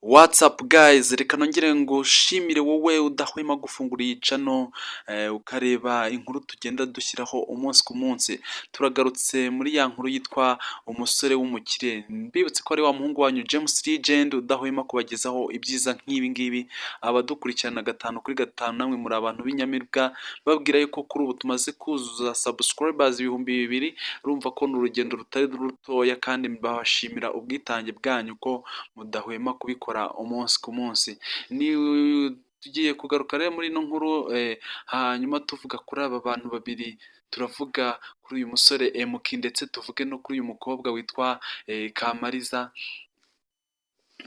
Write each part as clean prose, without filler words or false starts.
What's up guys, reka nongere ngo shimire wowe udahwema gufungura iyi channel ukareba inkuru tugenda dushyiraho umunsi ku munsi. Turagarutse muri ya nkuru yitwa umusore w'umukire. Mbibutse ko ari wa muhungu wanyu James Legend udahwema kubagezaho ibyiza nk'ibi ngibi. Abadukurikirana 5 kuri 5 namwe muri abantu b'inyamirwa, babwira yuko kuri ubu tumaze kuzuza subscribers 2000. Urumva ko n'urugendo rutari rutoya kandi mbashimira ubwitange bwanyu ko mudahwema kubikora umunsi ku munsi. Ni tugiye kugaruka rero muri ino nkuru hanyuma tuvuga kuri aba bantu babiri. Turavuga kuri uyu musore MK ndetse tuvuge no kuri uyu mukobwa witwa Kamariza.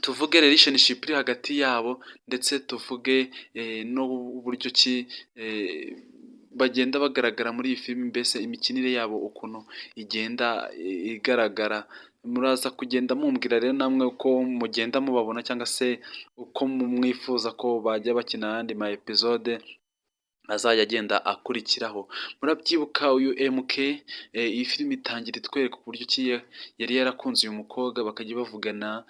Tuvuge relationship iri hagati yabo ndetse tuvuge n'uburyo ki bagenda bagaragara muri iyi filimi, mbese imikinire yabo ukuntu igenda igaragara. Muraza kugenda mumbwira rero namwe uko mugenda mubabona cyangwa se uko mwifuza ko bajya bakina ayandi ma episode azajya agenda akurikiraho. Murabyibuka uyu MK, iyi filimi itangira itwereka uburyo ki yari yarakunze uyu mukobwa, bakajya bavugana,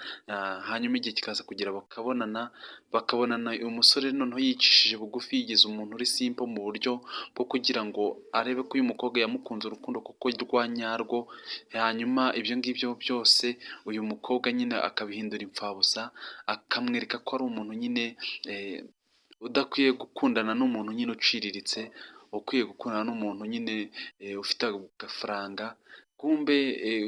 hanyuma igihe kikaza kugira bakabonana uyu musore noneho yicishije bugufi, yigize umuntu uri simple mu buryo bwo kugira ngo arebe ko uyu mukobwa yamukunze urukundo kuko rwa nyarwo. Hanyuma ibyo ngibyo byose uyu mukobwa nyine akabihindura imfabusa, akamwereka ko ari umuntu nyine udakwiye gukundana n'umuntu nyine uciriritse, ukwiye gukundana n'umuntu nyine ufite agafaranga. Kumbe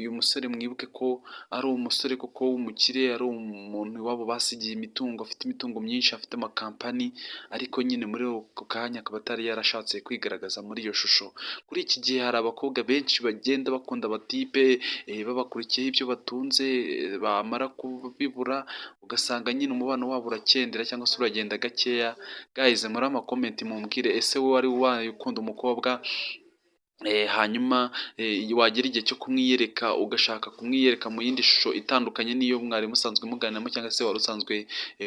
uyu musore mwibuke ko ari umusore koko w'umukire, ari umuntu iwabo basigiye imitungo, afite imitungo myinshi, afite amakampani, ariko nyine muri ako kanya akaba atari yarashatse kwigaragaza muri iyo shusho. Kuri iki gihe hari abakobwa benshi bagenda bakunda abatipe babakurikiyeho ibyo batunze, bamara kubibura ugasanga nyine umubano wabo urakendera cyangwa se uragenda gakeya. Guys, muri amakomenti mumbwire, ese wowe wari ukunda umukobwa hanyuma wagera igihe cyo kumwiyereka ugashaka kumwiyereka mu yindi shusho itandukanye n'iyo mwari musanzwe muganiramo, cyangwa se wari usanzwe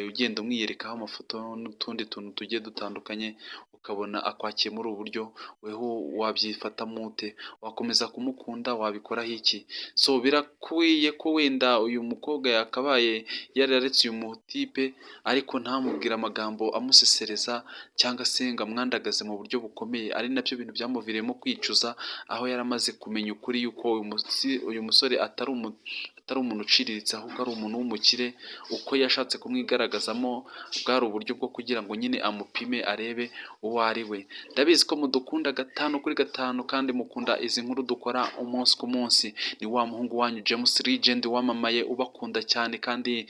ugenda umwiyerekaho amafoto n'utundi tuntu tugiye dutandukanye, ukabona akwakiye muri ubu buryo, weho wabyifatamo ute? Wakomeza kumukunda? Wabikoraho iki? So birakwiye ko wenda uyu mukobwa yakabaye yararetse uyu mutipe, ariko ntamubwire amagambo amusesereza cyangwa se ngo amwandagaze mu buryo bukomeye. Ari nabyo bintu byamuviriyemo kwicuza, aho yaramaze kumenya ukuri yuko uyu musore atari umuntu uciriritse, ahubwo ari umuntu w'umukire. Uko yashatse kumwigaragazamo bwari uburyo bwo kugira ngo nyine amupime arebe uwo ari we. Ndabizi ko mudukunda 5 kuri 5 kandi mukunda izi nkuru dukora umunsi ku munsi. Ni wa muhungu wanyu James Legend wamamaye ubakunda cyane kandi